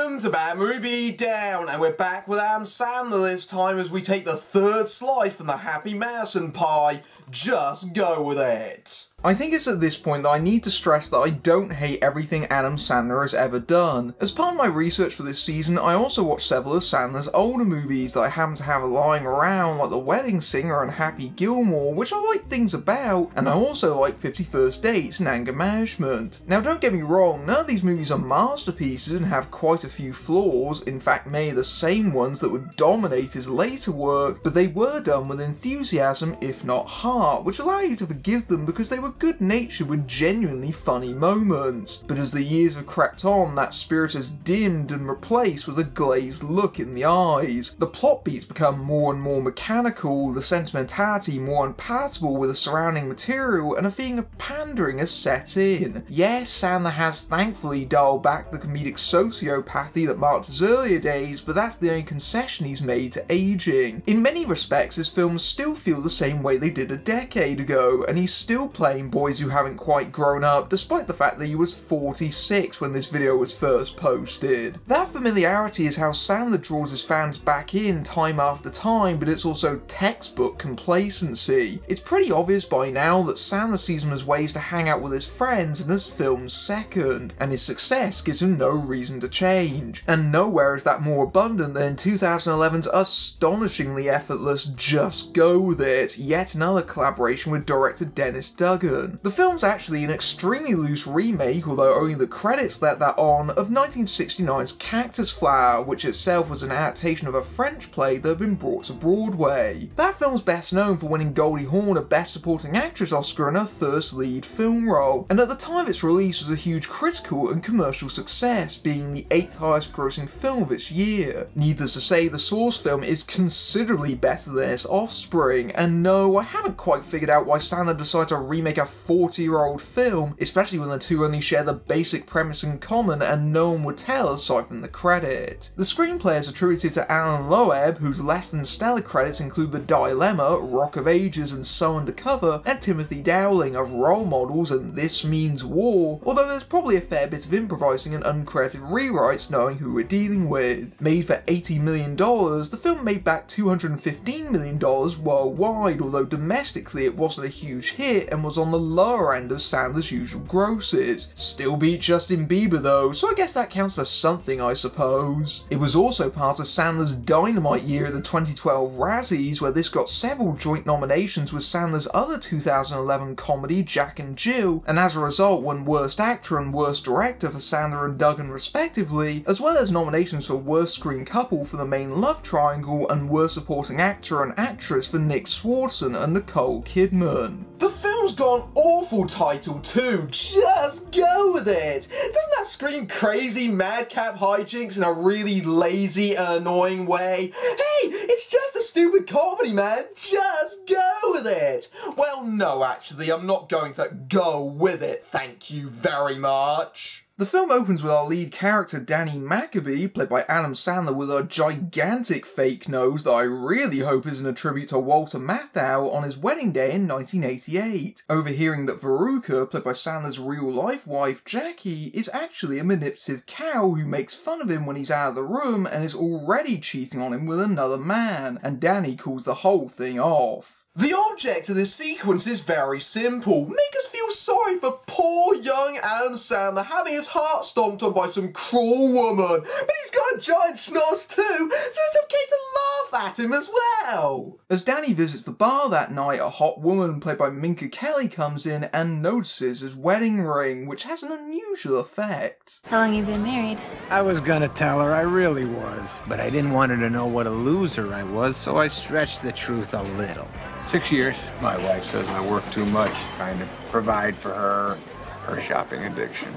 Welcome to Bad Movie Beatdown, and we're back with Adam Sandler this time as we take the third slice from the Happy Madison pie. Just go with it. I think it's at this point that I need to stress that I don't hate everything Adam Sandler has ever done. As part of my research for this season, I also watched several of Sandler's older movies that I happen to have lying around, like The Wedding Singer and Happy Gilmore, which I like things about, and I also like 50 First Dates and Anger Management. Now don't get me wrong, none of these movies are masterpieces and have quite a few flaws, in fact many of the same ones that would dominate his later work, but they were done with enthusiasm if not heart, which allowed you to forgive them because they were good-natured with genuinely funny moments. But as the years have crept on, that spirit has dimmed and replaced with a glazed look in the eyes. The plot beats become more and more mechanical, the sentimentality more unpalatable with the surrounding material, and a feeling of pandering has set in. Yes, Sandler has thankfully dialed back the comedic sociopathy that marked his earlier days, but that's the only concession he's made to aging. In many respects, his films still feel the same way they did a decade ago, and he's still playing boys who haven't quite grown up, despite the fact that he was 46 when this video was first posted. That familiarity is how Sandler draws his fans back in time after time, but it's also textbook complacency. It's pretty obvious by now that Sandler sees them as ways to hang out with his friends and as films second, and his success gives him no reason to change. And nowhere is that more abundant than in 2011's astonishingly effortless Just Go With It, yet another collaboration with director Dennis Duggan. The film's actually an extremely loose remake, although only the credits let that on, of 1969's Cactus Flower, which itself was an adaptation of a French play that had been brought to Broadway. That film's best known for winning Goldie Hawn a Best Supporting Actress Oscar in her first lead film role, and at the time of its release was a huge critical and commercial success, being the 8th highest grossing film of its year. Needless to say, the source film is considerably better than its offspring, and no, I haven't quite figured out why Sandler decided to remake a 40-year-old film, especially when the two only share the basic premise in common and no one would tell aside from the credit. The screenplay is attributed to Alan Loeb, whose less than stellar credits include The Dilemma, Rock of Ages and So Undercover, and Timothy Dowling of Role Models and This Means War, although there's probably a fair bit of improvising and uncredited rewrites knowing who we're dealing with. Made for $80 million, the film made back $215 million worldwide, although domestically it wasn't a huge hit and was on the lower end of Sandler's usual grosses. Still beat Justin Bieber though, so I guess that counts for something I suppose. It was also part of Sandler's dynamite year at the 2012 Razzies, where this got several joint nominations with Sandler's other 2011 comedy Jack and Jill, and as a result won Worst Actor and Worst Director for Sandler and Duggan respectively, as well as nominations for Worst Screen Couple for The Main Love Triangle and Worst Supporting Actor and Actress for Nick Swardson and Nicole Kidman. The film's got an awful title too, Just Go With It! Doesn't that scream crazy madcap hijinks in a really lazy and annoying way? Hey, it's just a stupid comedy, man! Just go with it! Well, no, actually, I'm not going to go with it, thank you very much. The film opens with our lead character Danny Maccabee, played by Adam Sandler, with a gigantic fake nose that I really hope isn't a tribute to Walter Matthau on his wedding day in 1988. Overhearing that Veruca, played by Sandler's real-life wife Jackie, is actually a manipulative cow who makes fun of him when he's out of the room and is already cheating on him with another man, and Danny calls the whole thing off. The object of this sequence is very simple. Make us feel sorry for poor young Adam Sandler having his heart stomped on by some cruel woman. But he's got a giant schnoz too, so it's okay to laugh at him as well. As Danny visits the bar that night, a hot woman played by Minka Kelly comes in and notices his wedding ring, which has an unusual effect. How long you been married? I was gonna tell her, I really was. But I didn't want her to know what a loser I was, so I stretched the truth a little. 6 years. My wife says I work too much, trying to provide for her shopping addiction,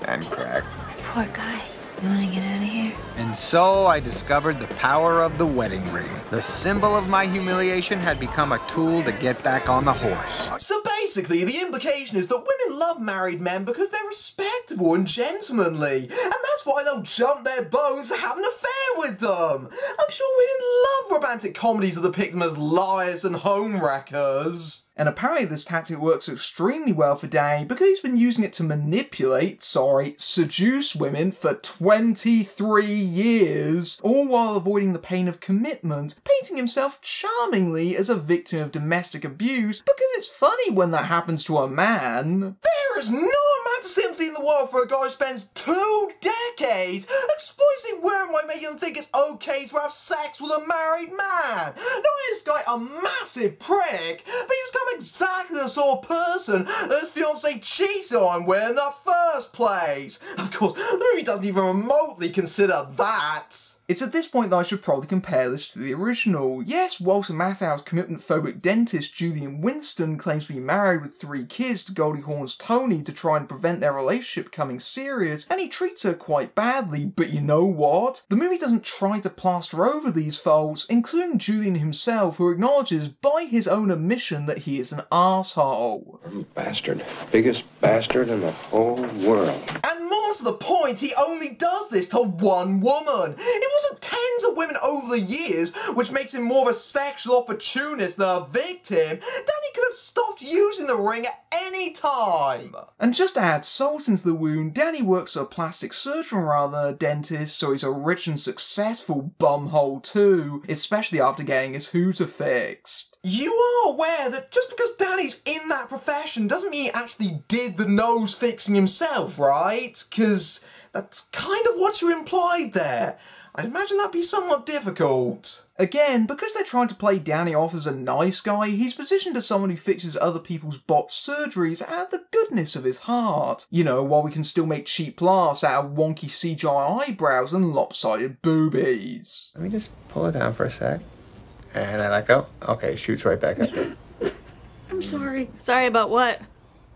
and crack. Poor guy. You wanna get out of here? And so I discovered the power of the wedding ring. The symbol of my humiliation had become a tool to get back on the horse. So basically, the implication is that women love married men because they're respectable and gentlemanly, and that's why they'll jump their bones to have an affair with them. I'm sure women love romantic comedies that depict them as liars and home wreckers. And apparently this tactic works extremely well for Danny because he's been using it to manipulate, seduce women for 23 years, all while avoiding the pain of commitment, painting himself charmingly as a victim of domestic abuse because it's funny when that happens to a man. There is no amount of sympathy in the world for a guy who spends 2 decades exploiting women by making them think it's okay to have sex with a married man. Not only is this guy a massive prick, but he's become exactly the sort of person that his fiancée cheated on with in the first place. Of course, the movie doesn't even remotely consider that. It's at this point that I should probably compare this to the original. Yes, Walter Matthau's commitment-phobic dentist Julian Winston claims to be married with 3 kids to Goldie Hawn's Tony to try and prevent their relationship becoming serious, and he treats her quite badly, but you know what? The movie doesn't try to plaster over these faults, including Julian himself, who acknowledges by his own admission that he is an arsehole. I'm a bastard. Biggest bastard in the whole world. And more to the point, he only does this to one woman. It wasn't tens of women over the years, which makes him more of a sexual opportunist than a victim. Danny could have stopped using the ring at any time. And just to add salt into the wound, Danny works as a plastic surgeon rather than a dentist, so he's a rich and successful bumhole too, especially after getting his hooter fixed. You are aware that just because Danny's in that profession doesn't mean he actually did the nose fixing himself, right? Because that's kind of what you implied there. I'd imagine that'd be somewhat difficult. Again, because they're trying to play Danny off as a nice guy, he's positioned as someone who fixes other people's botched surgeries out of the goodness of his heart. You know, while we can still make cheap laughs out of wonky CGI eyebrows and lopsided boobies. Let me just pull it down for a sec. And I let go. Okay, shoots right back up there. I'm sorry. Sorry about what?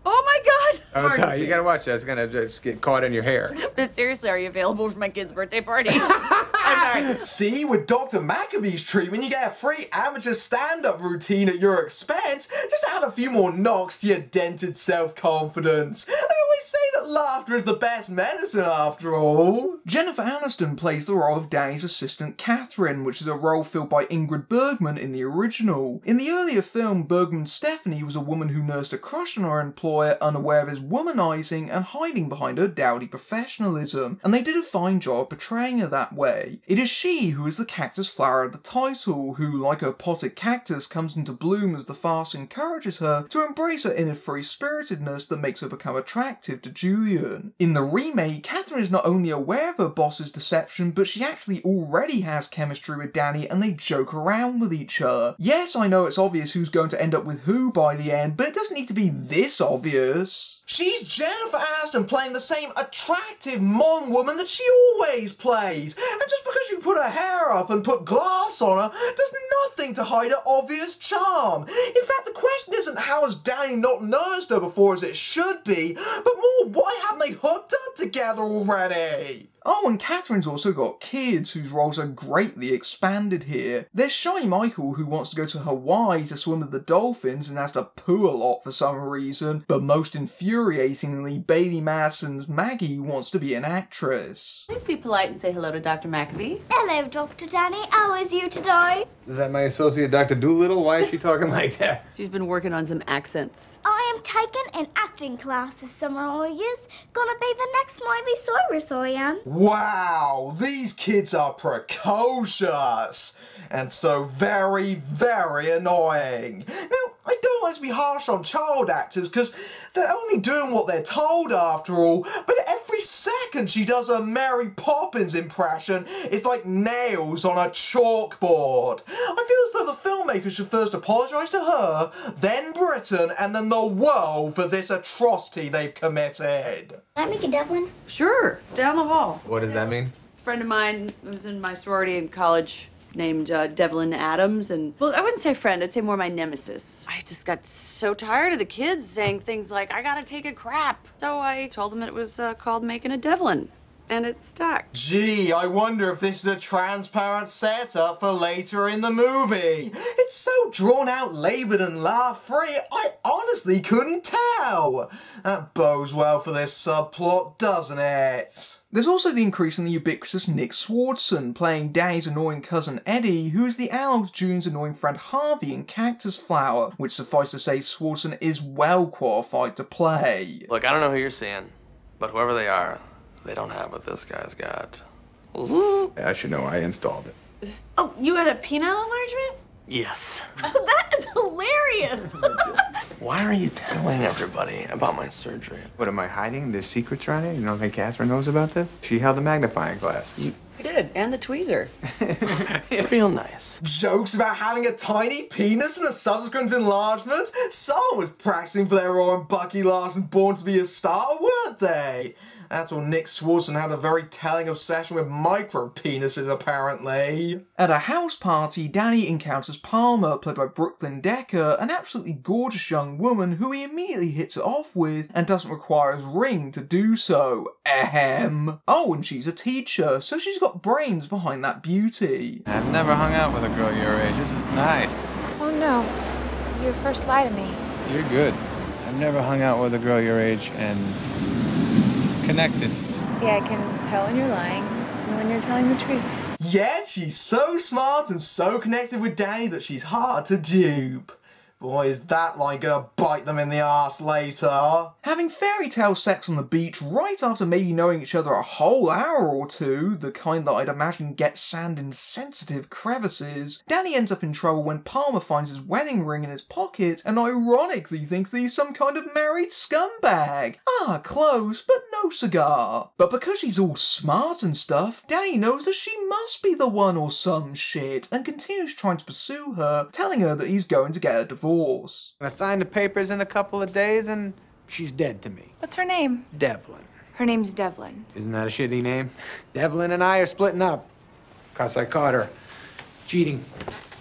Oh my god! Oh, sorry, you gotta watch that. It's gonna just get caught in your hair. But seriously, are you available for my kid's birthday party? I'm sorry. See, with Dr. Maccabee's treatment, you get a free amateur stand-up routine at your expense. Just add a few more knocks to your dented self-confidence. I always say that laughter is the best medicine, after all. Jennifer Aniston plays the role of Danny's assistant Catherine, which is a role filled by Ingrid Bergman in the original. In the earlier film, Bergman's Stephanie was a woman who nursed a crush on her employer, unaware of his womanizing and hiding behind her dowdy professionalism, and they did a fine job portraying her that way. It is she who is the cactus flower of the title, who, like her potted cactus, comes into bloom as the farce encourages her to embrace her inner free-spiritedness that makes her become attractive to Julian. In the remake, Catherine is not only aware of her boss's deception, but she actually already has chemistry with Danny and they joke around with each other. Yes, I know it's obvious who's going to end up with who by the end, but it doesn't need to be this obvious. She's Jennifer Aniston playing the same attractive mom woman that she always plays. And just because you put her hair up and put glass on her does nothing to hide her obvious charm. In fact, the question isn't how has Danny not nursed her before as it should be, but more why haven't they hooked up together already? Oh, and Catherine's also got kids whose roles are greatly expanded here. There's Shy Michael, who wants to go to Hawaii to swim with the dolphins and has to poo a lot for some reason, but most infuriatingly, Bailey Madison's Maggie wants to be an actress. Please be polite and say hello to Dr. Maccabee. Hello, Dr. Danny. How is you today? Is that my associate, Dr. Doolittle? Why is she talking like that? She's been working on some accents. I am taking an acting class this summer, I is. Gonna be the next Miley Cyrus, I am. Wow, these kids are precocious and so very, very annoying. Now, I don't like to be harsh on child actors because they're only doing what they're told after all, but every second she does a Mary Poppins impression, it's like nails on a chalkboard. I feel as though the filmmakers should first apologise to her, then Britain, and then the world for this atrocity they've committed. Can I make a Devlin? Sure, down the hall. What does that mean? A friend of mine who was in my sorority in college named Devlin Adams, and, well, I wouldn't say friend, I'd say more my nemesis. I just got so tired of the kids saying things like, I gotta take a crap. So I told them it was called making a Devlin, and it stuck. Gee, I wonder if this is a transparent setup for later in the movie. It's so drawn out, laboured and laugh-free, I honestly couldn't tell. That bodes well for this subplot, doesn't it? There's also the increasingly ubiquitous Nick Swardson, playing Danny's annoying cousin Eddie, who is the analog to June's annoying friend Harvey in Cactus Flower, which suffice to say Swardson is well qualified to play. Look, I don't know who you're seeing, but whoever they are, they don't have what this guy's got. Yeah, I should know, I installed it. Oh, you had a penile enlargement? Yes. Oh, that is hilarious! Why are you telling everybody about my surgery? What, am I hiding? There's secrets around it? You don't think Catherine knows about this? She held the magnifying glass. You did, and the tweezer. real nice. Jokes about having a tiny penis and a subsequent enlargement? Someone was practicing for their role in Bucky Larson Born to be a Star, weren't they? That's all Nick Swardson had a very telling obsession with micro-penises, apparently. At a house party, Danny encounters Palmer, played by Brooklyn Decker, an absolutely gorgeous young woman who he immediately hits it off with and doesn't require his ring to do so. Ahem. Oh, and she's a teacher, so she's got brains behind that beauty. I've never hung out with a girl your age. This is nice. Oh no, you first lie to me. You're good. I've never hung out with a girl your age and connected. See, I can tell when you're lying and when you're telling the truth. Yeah, she's so smart and so connected with Danny that she's hard to dupe. Boy, is that line gonna bite them in the arse later. Having fairy tale sex on the beach right after maybe knowing each other a whole hour or two, the kind that I'd imagine gets sand in sensitive crevices, Danny ends up in trouble when Palmer finds his wedding ring in his pocket and ironically thinks that he's some kind of married scumbag. Ah, close, but no cigar. But because she's all smart and stuff, Danny knows that she must be the one or some shit and continues trying to pursue her, telling her that he's going to get a divorce. I signed the papers in a couple of days and she's dead to me. What's her name? Devlin. Her name's Devlin. Isn't that a shitty name? Devlin and I are splitting up. Cause I caught her cheating.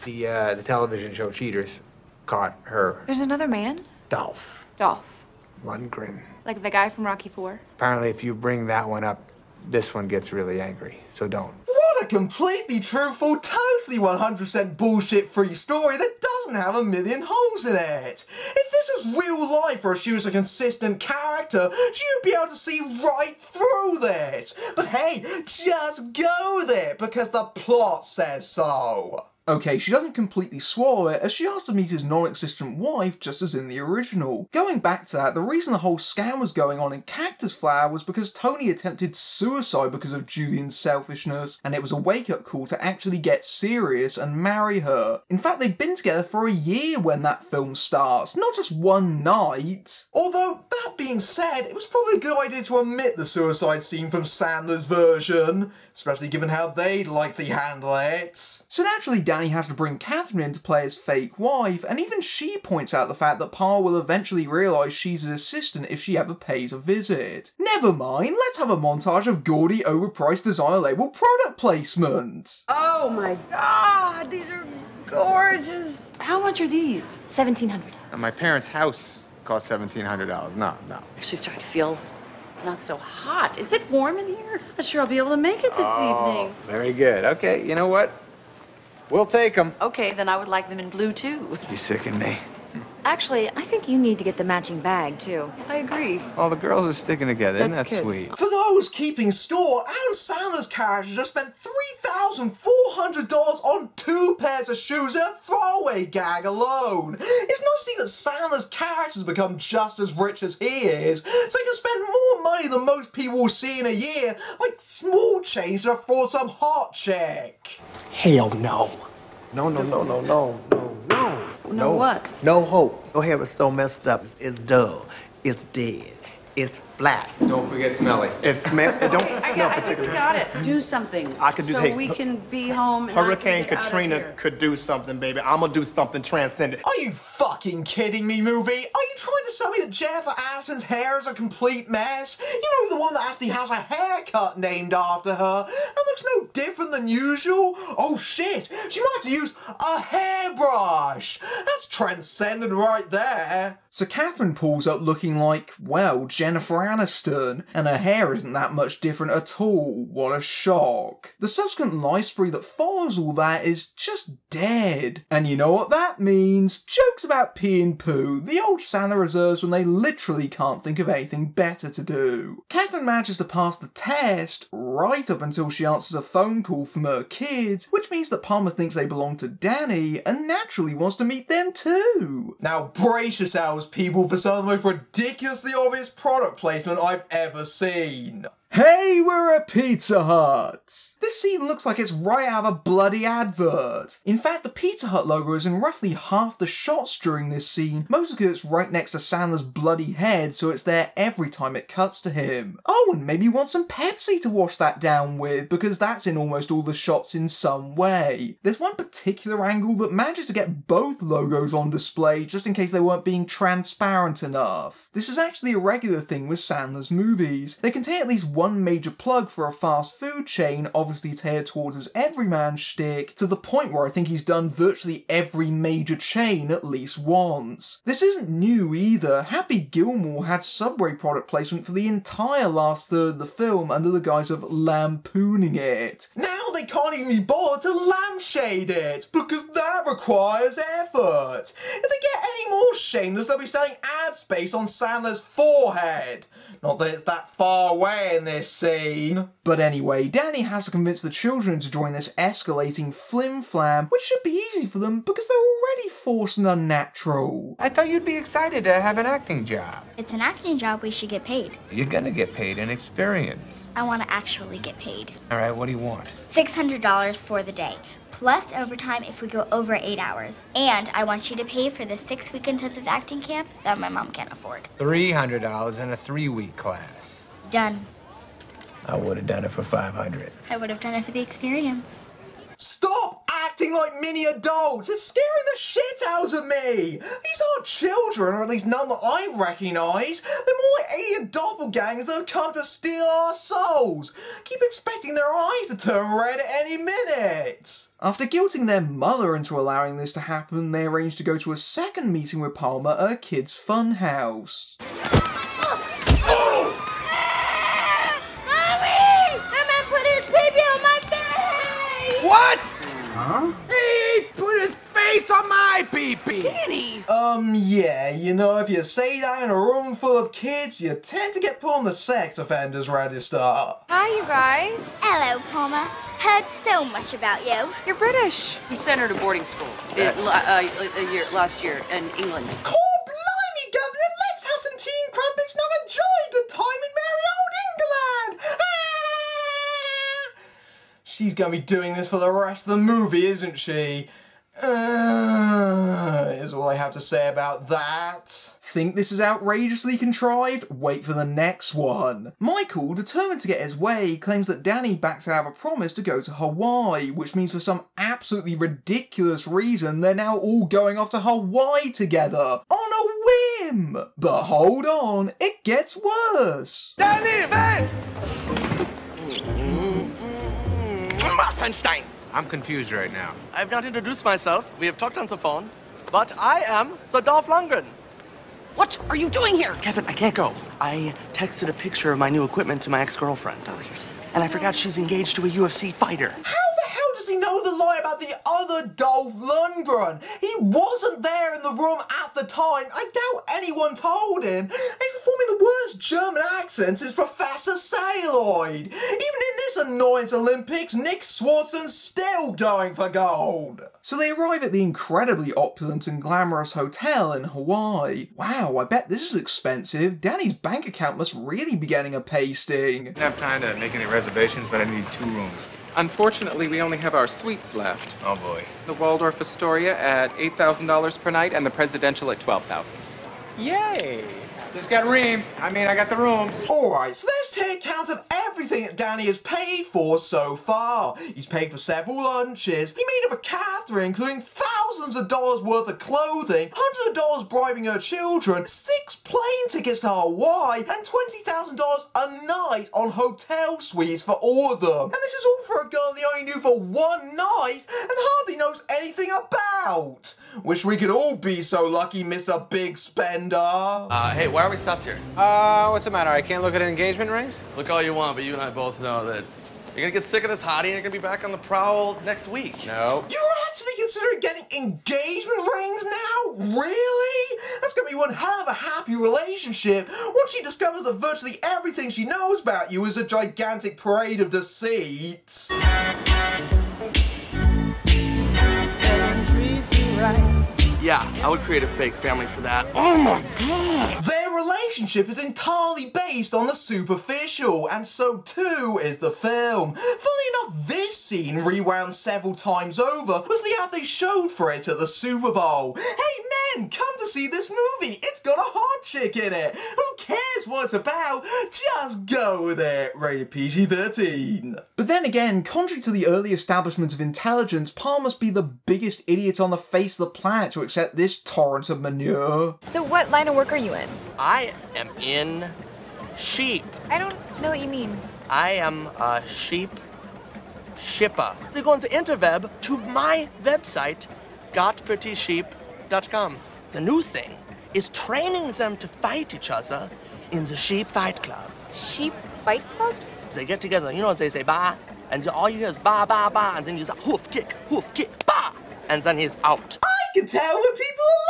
The television show Cheaters caught her. There's another man? Dolph Dolph. Lundgren. Like the guy from Rocky IV? Apparently if you bring that one up, this one gets really angry, so don't. What a completely truthful, totally 100% bullshit-free story that doesn't have a million holes in it. If this is real life or she was a consistent character, you'd be able to see right through this. But hey, just go with it because the plot says so. Okay, she doesn't completely swallow it as she asks to meet his non-existent wife just as in the original. Going back to that, the reason the whole scam was going on in Cactus Flower was because Tony attempted suicide because of Julian's selfishness, and it was a wake-up call to actually get serious and marry her. In fact, they've been together for a year when that film starts, not just one night. Although, that being said, it was probably a good idea to omit the suicide scene from Sandler's version, especially given how they'd likely handle it. So naturally, Danny has to bring Catherine in to play his fake wife, and even she points out the fact that Pa will eventually realise she's an assistant if she ever pays a visit. Never mind, let's have a montage of gaudy, overpriced designer label product placement. Oh my god, these are gorgeous. How much are these? $1,700. My parents' house cost $1,700. No. Actually starting to feel not so hot. Is it warm in here? Not sure I'll be able to make it this evening. Very good. Okay, you know what? We'll take them. Okay, then I would like them in blue too. You sicken me. Actually, I think you need to get the matching bag, too. I agree. All the girls are sticking together. Isn't that That's good. sweet? For those keeping score, Adam Sandler's character just spent $3,400 on 2 pairs of shoes in a throwaway gag alone. It's nice to see that Sandler's character's become just as rich as he is, so he can spend more money than most people will see in a year, like small change to afford some hot chick. Hell no. No what? No hope. Your hair is so messed up. It's dull. It's dead. It's flat. Don't forget smelly. It don't smell I think we particularly. got it. Do something. I could do- so hey, we can be home. And Hurricane I can get out of Katrina here. could do something, baby. I'm gonna do something transcendent. Are you fucking kidding me, movie? Are you trying to tell me that Jennifer Aniston's hair is a complete mess? You know, the one that actually has a haircut named after her. That looks no different than usual? Oh shit, she might have to use a hairbrush. That's transcendent right there. So Catherine pulls up looking like, well, Jennifer Aniston, and her hair isn't that much different at all. What a shock. The subsequent life spree that follows all that is just dead. And you know what that means? Jokes about pee and poo, the old Sandler reserves when they literally can't think of anything better to do. Catherine manages to pass the test right up until she answers a phone call from her kids, which means that Palmer thinks they belong to Danny and naturally wants to meet them too. Now brace yourselves, people, for some of the most ridiculously obvious product placement I've ever seen. Hey, we're at Pizza Hut! This scene looks like it's right out of a bloody advert. In fact, the Pizza Hut logo is in roughly half the shots during this scene, mostly because it's right next to Sandler's bloody head, so it's there every time it cuts to him. Oh, and maybe you want some Pepsi to wash that down with, because that's in almost all the shots in some way. There's one particular angle that manages to get both logos on display, just in case they weren't being transparent enough. This is actually a regular thing with Sandler's movies. They contain at least one major plug for a fast food chain, obviously tailored towards his everyman shtick, to the point where I think he's done virtually every major chain at least once. This isn't new either. Happy Gilmore had Subway product placement for the entire last third of the film under the guise of lampooning it. Now they can't even be bothered to lampshade it, because that requires effort. If they get any more shameless, they'll be selling ad space on Sandler's forehead. Not that it's that far away in this scene. But anyway, Danny has to convince the children to join this escalating flim-flam, which should be easy for them because they're already forced and unnatural. I thought you'd be excited to have an acting job. It's an acting job, we should get paid. You're gonna get paid in experience. I want to actually get paid. All right, what do you want? $600 for the day, plus overtime if we go over 8 hours. And I want you to pay for the 6-week intensive acting camp that my mom can't afford. $300 in a 3-week class. Done. I would have done it for $500. I would have done it for the experience. Stop acting like mini adults! It's scaring the shit out of me! These aren't children, or at least none that I recognise. They're more like alien doppelgangers that have come to steal our souls. Keep expecting their eyes to turn red at any minute. After guilting their mother into allowing this to happen, they arrange to go to a second meeting with Palmer at her kids' fun house. What? Huh? He put his face on my pee-pee! Danny! Yeah, you know, if you say that in a room full of kids, you tend to get put on the sex offenders register. Hi, you guys. Hello, Palmer. Heard so much about you. You're British. We sent her to boarding school last year in England. Call blimey, Governor! Let's have some tea and crumpets and have a jolly good time in merry old England! She's gonna be doing this for the rest of the movie, isn't she? Is all I have to say about that. Think this is outrageously contrived? Wait for the next one. Michael, determined to get his way, claims that Danny backs out of a promise to go to Hawaii, which means for some absolutely ridiculous reason, they're now all going off to Hawaii together, on a whim! But hold on, it gets worse! Danny, vent! Einstein. I'm confused right now. I've not introduced myself. We have talked on the phone. But I am Sir Dolph Lundgren. What are you doing here? Kevin, I can't go. I texted a picture of my new equipment to my ex-girlfriend. Oh, you're just... And I forgot she's engaged to a UFC fighter. How the hell does he know the lie about the other Dolph Lundgren? He wasn't there in the room at the time. I doubt anyone told him. He's performing the worst German accent since Professor Saloid. Even in this annoyance Olympics, Nick Swartzen's still going for gold. So they arrive at the incredibly opulent and glamorous hotel in Hawaii. Wow, I bet this is expensive. Danny's bank account must really be getting a pasting. I didn't have time to make any reservations, but I need 2 rooms. Unfortunately, we only have our suites left. Oh boy. The Waldorf Astoria at $8,000 per night and the Presidential at $12,000. Yay! Just got reamed. I got the rooms. Alright, so let's take account of everything that Danny has paid for so far. He's paid for several lunches, he made up a Catherine, including thousands of dollars worth of clothing, hundreds of dollars bribing her children, 6 plane tickets to Hawaii, and $20,000 a night on hotel suites for all of them. And this is all for a girl he only knew for for one night and hardly knows anything about. Wish we could all be so lucky, Mr. Big Spender. Hey, why are we stopped here? What's the matter? I can't look at engagement rings? Look all you want, but you and I both know that you're gonna get sick of this hottie and you're gonna be back on the prowl next week. No. You're actually considering getting engagement rings now? Really? That's gonna be one hell of a happy relationship once she discovers that virtually everything she knows about you is a gigantic parade of deceit. Yeah, I would create a fake family for that. Oh my God! Their relationship is entirely based on the superficial, and so too is the film. Funnily enough, this scene, rewound several times over, was the ad they showed for it at the Super Bowl. Hey men, come to see this movie. It's got a hot chick in it. Who cares what it's about? Just go with it. Rated PG-13. But then again, contrary to the early establishment of intelligence, Pa must be the biggest idiot on the face of the planet to accept this torrent of manure. So what line of work are you in? I am in sheep. I don't know what you mean. I am a sheep shipper. They go on the interweb to my website, gotprettysheep.com. The new thing is training them to fight each other in the sheep fight club. Sheep fight clubs? They get together, you know, they say ba, and all you hear is ba, ba, ba, and then you say hoof kick, ba, and then he's out. I can tell when people are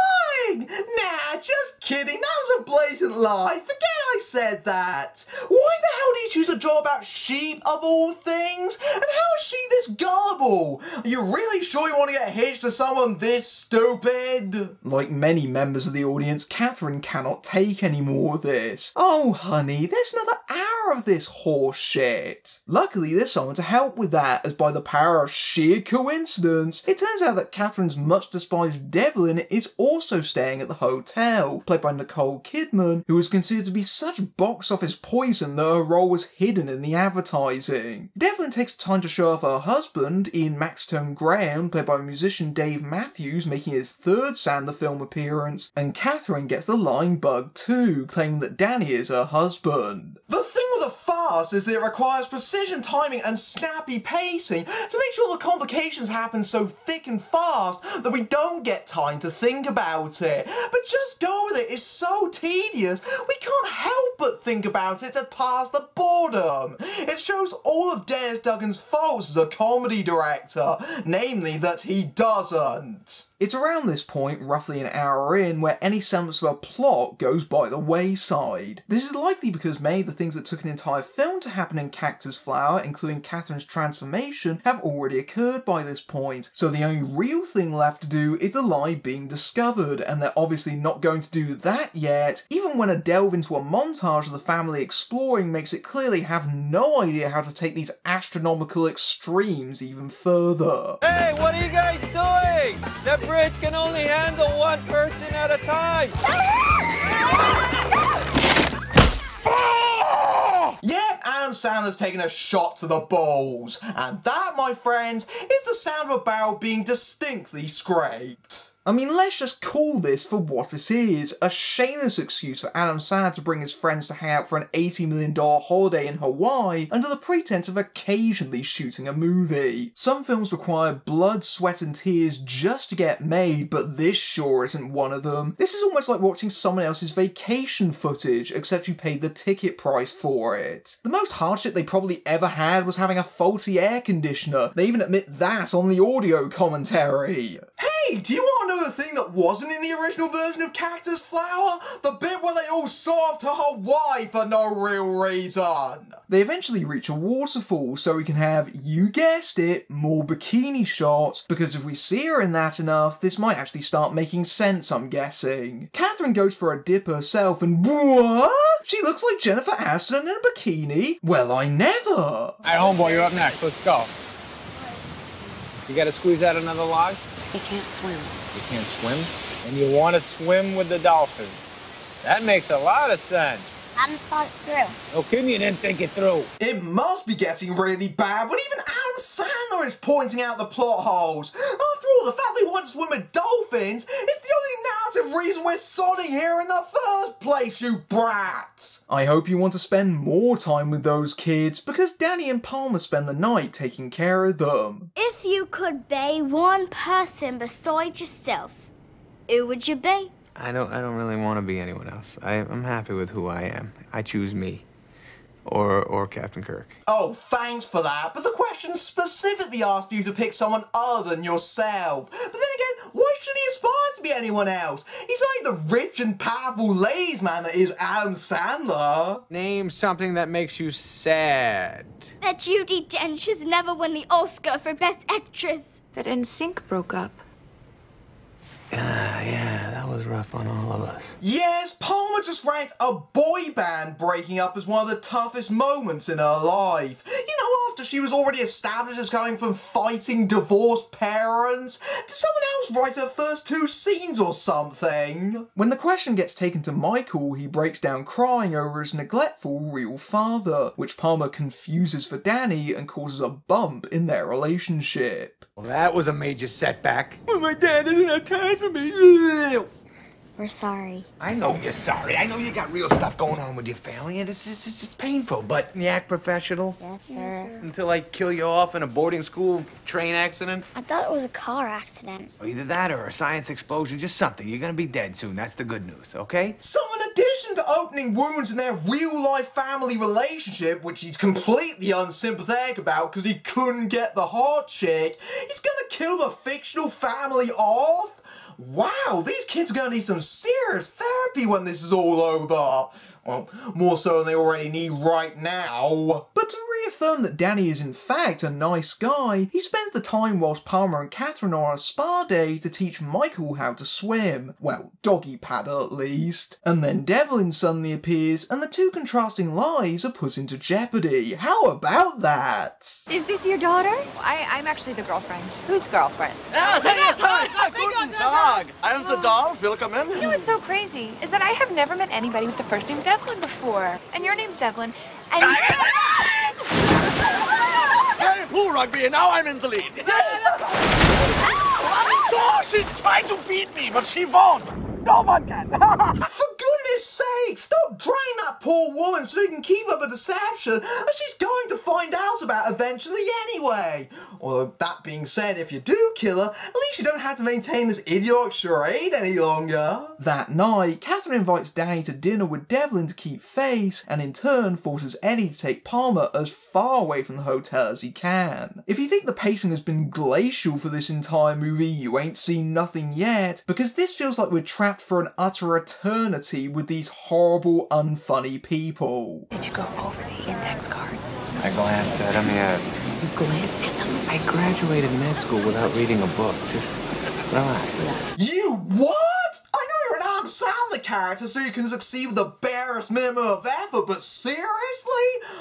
lying! Nah, just kidding, that was a blatant lie. Forget I said that. Why the hell do you choose a job about sheep, of all things? And how is she this gullible? Are you really sure you want to get hitched to someone this stupid? Like many members of the audience, Catherine cannot take any more of this. Oh honey, there's another hour of this horse shit. Luckily there's someone to help with that, as by the power of sheer coincidence, it turns out that Catherine's much despised Devlin is also staying at the hotel, played by Nicole Kidman, who was considered to be such box office poison that her role was hidden in the advertising. Devlin takes time to show off her husband in Max Tone Graham, played by musician Dave Matthews, making his third Sandler film appearance, and Catherine gets the lying bug too, claiming that Danny is her husband. The thing with a farce is that it requires precision timing and snappy pacing to make sure the complications happen so thick and fast that we don't get time to think about it. But just go with it is so tedious, we can't help but think about it to pass the boredom. It shows all of Dennis Duggan's faults as a comedy director, namely that he doesn't. It's around this point, roughly an hour in, where any semblance of a plot goes by the wayside. This is likely because many of the things that took an entire film to happen in Cactus Flower, including Catherine's transformation, have already occurred by this point, so the only real thing left to do is the lie being discovered, and they're obviously not going to do that yet, even when a delve into a montage of the family exploring makes it clear they have no idea how to take these astronomical extremes even further. Hey, what are you guys doing? The bridge can only handle one person at a time. Yep, Adam Sandler's taking a shot to the balls. And that, my friends, is the sound of a barrel being distinctly scraped. I mean, let's just call this for what it is, a shameless excuse for Adam Sandler to bring his friends to hang out for an $80 million holiday in Hawaii under the pretense of occasionally shooting a movie. Some films require blood, sweat and tears just to get made, but this sure isn't one of them. This is almost like watching someone else's vacation footage, except you paid the ticket price for it. The most hardship they probably ever had was having a faulty air conditioner. They even admit that on the audio commentary. Hey, do you want to know the thing that wasn't in the original version of Cactus Flower? The bit where they all saw off to Hawaii for no real reason. They eventually reach a waterfall so we can have, you guessed it, more bikini shots, because if we see her in that enough, this might actually start making sense, I'm guessing. Catherine goes for a dip herself and what? She looks like Jennifer Aniston in a bikini? Well, I never. All right, homeboy, you're up next. Let's go. You gotta squeeze out another log? They can't swim. You can't swim? And you want to swim with the dolphins. That makes a lot of sense. I haven't thought it through. No kidding, you didn't think it through. It must be getting really bad when even Adam Sandler is pointing out the plot holes. After all, the fact they want to swim with dolphins is the only narrative reason we're sodding here in the first place, you brat. I hope you want to spend more time with those kids because Danny and Palmer spend the night taking care of them. If you could be one person beside yourself, who would you be? I don't really want to be anyone else. I'm happy with who I am. I choose me. Or Captain Kirk. Oh, thanks for that, but the question specifically asked you to pick someone other than yourself. But then again, why should he aspire to be anyone else? He's like the rich and powerful ladies man that is Adam Sandler. Name something that makes you sad. That Judi Dench has never won the Oscar for Best Actress. That NSYNC broke up. Yeah, that was rough on all of us. Yes, Palmer just ranked a boy band breaking up as one of the toughest moments in her life. You know, after she was already established as going from fighting divorced parents. Did someone else write her first 2 scenes or something? When the question gets taken to Michael, he breaks down crying over his neglectful real father, which Palmer confuses for Danny and causes a bump in their relationship. Well, that was a major setback. Well, my dad doesn't have time for me. We're sorry. I know you're sorry. I know you got real stuff going on with your family, and it's just painful. But you act professional. Yes, sir. Until I kill you off in a boarding school train accident. I thought it was a car accident. Well, either that or a science explosion, just something. You're gonna be dead soon. That's the good news, okay? So in addition to opening wounds in their real-life family relationship, which he's completely unsympathetic about because he couldn't get the hot chick, he's gonna kill the fictional family off? Wow, these kids are gonna need some serious therapy when this is all over. Well, more so than they already need right now. But to reaffirm that Danny is in fact a nice guy, he spends the time whilst Palmer and Catherine are on a spa day to teach Michael how to swim. Well, doggy paddle at least. And then Devlin suddenly appears and the 2 contrasting lives are put into jeopardy. How about that? Is this your daughter? I'm actually the girlfriend. Whose girlfriend? Hi, guten Tag. I'm the doll. Welcome in. You know what's so crazy is that I have never met anybody with the first name Devlin before. And your name's Devlin. And Hey, pool rugby, and now I'm in the lead. Oh, she's trying to beat me, but she won't. No one can. For goodness sake, stop draining that poor woman so you can keep up a deception that she's going to find out about eventually anyway. Although, that being said, if you do kill her, at least you don't have to maintain this idiotic charade any longer. That night, Catherine invites Danny to dinner with Devlin to keep face, and in turn forces Eddie to take Palmer as far away from the hotel as he can. If you think the pacing has been glacial for this entire movie, you ain't seen nothing yet, because this feels like we're trapped for an utter eternity with these horrible, unfunny people. did you go over the index cards? I glanced at them, yes. You glanced at them? I graduated med school without reading a book. Just relax. You what? I know you're an Adam Sandler character so you can succeed with the barest minimum of effort, but seriously?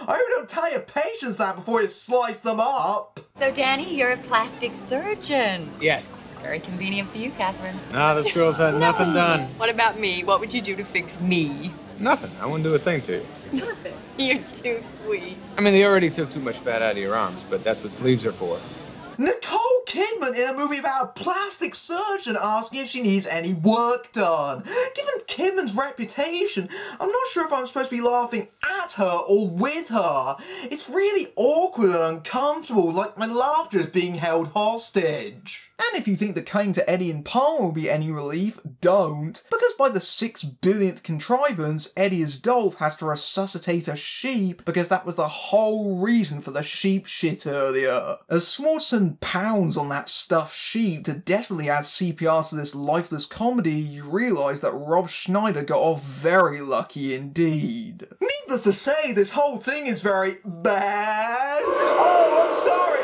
I hope you don't tell your patients that before you slice them up. So, Danny, you're a plastic surgeon. Yes. Very convenient for you, Catherine. Nah, this girl's had nothing done. What about me? What would you do to fix me? Nothing. I wouldn't do a thing to you. Nothing. You're too sweet. I mean, they already took too much fat out of your arms, but that's what sleeves are for. Nicole Kidman in a movie about a plastic surgeon asking if she needs any work done. Given Kidman's reputation, I'm not sure if I'm supposed to be laughing at her or with her. It's really awkward and uncomfortable, like my laughter is being held hostage. And if you think that cutting to Eddie and Palmer will be any relief, don't. Because by the 6 billionth contrivance, Eddie as Dolph has to resuscitate a sheep because that was the whole reason for the sheep shit earlier. As Swanson pounds on that stuffed sheep to desperately add CPR to this lifeless comedy, you realise that Rob Schneider got off very lucky indeed. Needless to say, this whole thing is very bad. Oh, I'm sorry.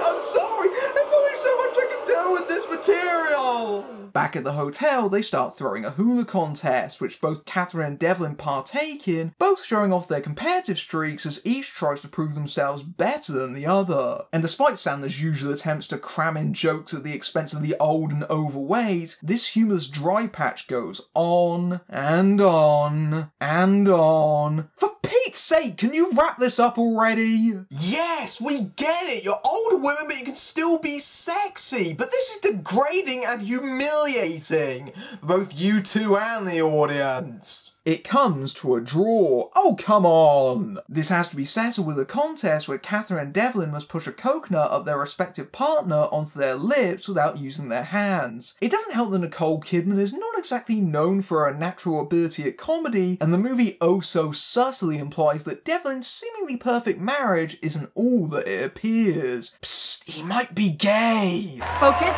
There's only so much I can do with this material. Back at the hotel, they start throwing a hula contest, which both Catherine and Devlin partake in, both showing off their competitive streaks as each tries to prove themselves better than the other. And despite Sandler's usual attempts to cram in jokes at the expense of the old and overweight, this humorous dry patch goes on and on and on. For Pete's sake, can you wrap this up already? Yes, we get it. You're older women, but you can still be sexy. But this is degrading and humiliating for both you two and the audience. It comes to a draw. Oh, come on! This has to be settled with a contest where Catherine and Devlin must push a coconut up their respective partner onto their lips without using their hands. It doesn't help that Nicole Kidman is not exactly known for her natural ability at comedy, and the movie oh so subtly implies that Devlin's seemingly perfect marriage isn't all that it appears. Psst, he might be gay! Focus.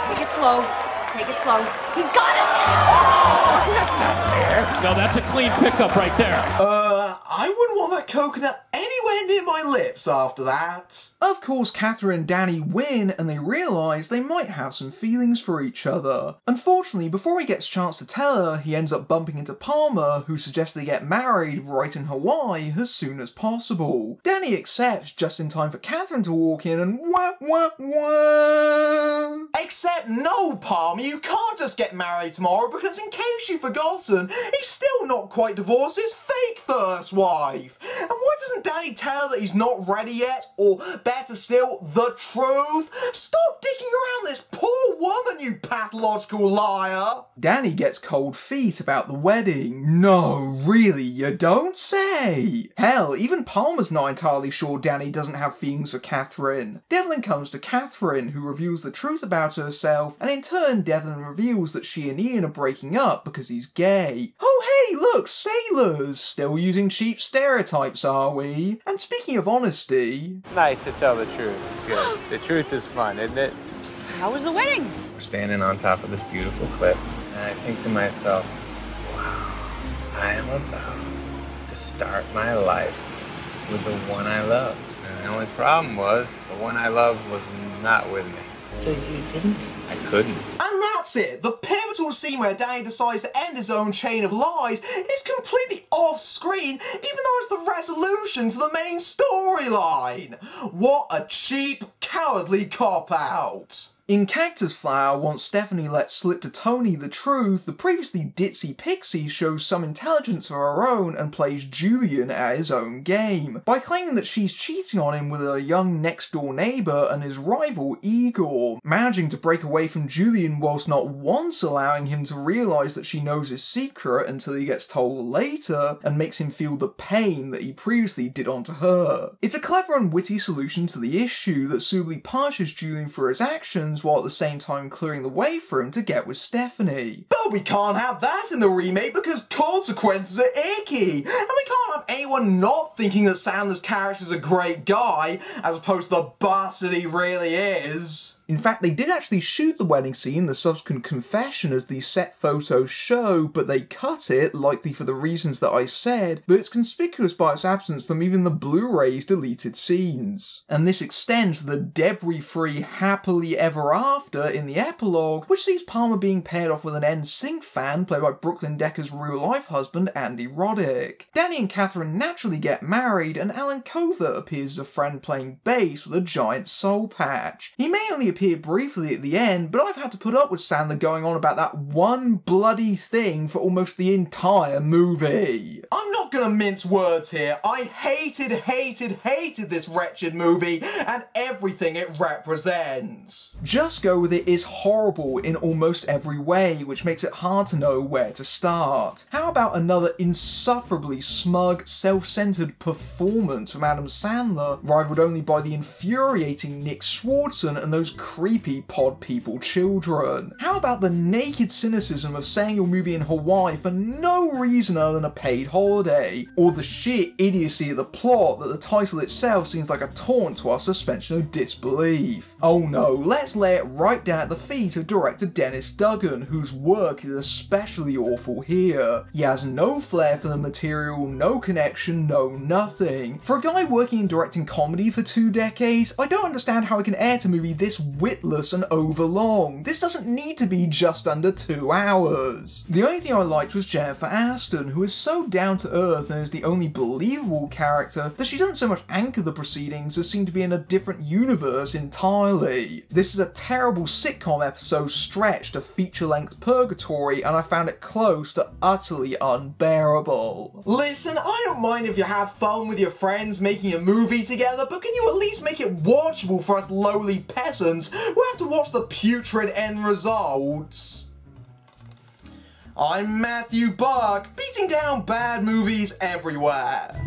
Take it slow. Take it slow. He's got it! Oh, that's not fair. No, that's a clean pickup right there. I wouldn't want that coconut anywhere near my lips after that. Of course, Catherine and Danny win, and they realise they might have some feelings for each other. Unfortunately, before he gets a chance to tell her, he ends up bumping into Palmer, who suggests they get married right in Hawaii as soon as possible. Danny accepts just in time for Catherine to walk in and wah wah wah. Except no, Palmer, you can't just get married tomorrow because in case you've forgotten, he's still not quite divorced his fake first wife. And why doesn't Danny tell her that he's not ready yet, or better still, the truth? Stop dicking around this poor woman, you pathological liar! Danny gets cold feet about the wedding. No, really, you don't say! Hell, even Palmer's not entirely sure Danny doesn't have feelings for Catherine. Devlin comes to Catherine, who reveals the truth about herself, and in turn Devlin reveals that she and Ian are breaking up because he's gay. Oh hey, look, sailors! Still using cheap stereotypes, are we? And speaking of honesty... It's nice to tell the truth, it's good. The truth is fun, isn't it? How was the wedding? We're standing on top of this beautiful cliff, and I think to myself, wow, I am about to start my life with the one I love. And the only problem was, the one I loved was not with me. So you didn't? I couldn't. And that's it! The pivotal scene where Danny decides to end his own chain of lies is completely off-screen, even though it's the resolution to the main storyline! What a cheap, cowardly cop-out! In Cactus Flower, once Stephanie lets slip to Tony the truth, the previously ditzy Pixie shows some intelligence of her own and plays Julian at his own game, by claiming that she's cheating on him with a young next-door neighbour and his rival Igor, managing to break away from Julian whilst not once allowing him to realise that she knows his secret until he gets told later and makes him feel the pain that he previously did onto her. It's a clever and witty solution to the issue that suitably punishes Julian for his actions while at the same time clearing the way for him to get with Stephanie. But we can't have that in the remake because consequences are icky, and we can't have anyone not thinking that Sandler's character is a great guy, as opposed to the bastard he really is. In fact, they did actually shoot the wedding scene, the subsequent confession, as the set photos show, but they cut it, likely for the reasons that I said, but it's conspicuous by its absence from even the Blu-ray's deleted scenes. And this extends to the debris-free happily ever after in the epilogue, which sees Palmer being paired off with an NSYNC fan, played by Brooklyn Decker's real-life husband, Andy Roddick. Danny and Catherine naturally get married, and Alan Covert appears as a friend playing bass with a giant soul patch. He may only appear briefly at the end, but I've had to put up with Sandler going on about that one bloody thing for almost the entire movie. I'm not gonna mince words here. I hated this wretched movie and everything it represents. Just Go With It is horrible in almost every way, which makes it hard to know where to start. How about another insufferably smug, self-centered performance from Adam Sandler, rivaled only by the infuriating Nick Swardson and those creepy pod people children? How about the naked cynicism of setting your movie in Hawaii for no reason other than a paid holiday? Or the sheer idiocy of the plot that the title itself seems like a taunt to our suspension of disbelief? Oh no, let's lay it right down at the feet of director Dennis Duggan, whose work is especially awful here. He has no flair for the material, no connection, no nothing. For a guy working and directing comedy for 2 decades, I don't understand how he can air a movie this witless and overlong. This doesn't need to be just under 2 hours. The only thing I liked was Jennifer Aniston, who is so down to earth and is the only believable character that she doesn't so much anchor the proceedings as seem to be in a different universe entirely. This is a terrible sitcom episode stretched to feature-length purgatory, and I found it close to utterly unbearable. Listen, I don't mind if you have fun with your friends making a movie together, but can you at least make it watchable for us lowly peasants who have to watch the putrid end results? I'm Matthew Buck, beating down bad movies everywhere.